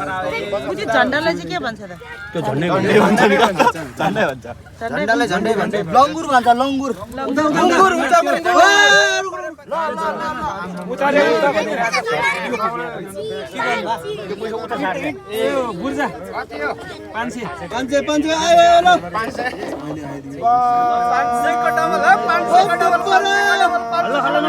झन्डालाई चाहिँ के भन्छ त? त्यो झन्डै भन्छ नि का? झन्डै भन्छ। झन्डालाई झन्डै भन्छ। लङ्गुर भन्छ लङ्गुर। लङ्गुर उता गर्नु। ए बुर्जा 500 आयो ल 500 500 को डबल 500 को डबल हल्ला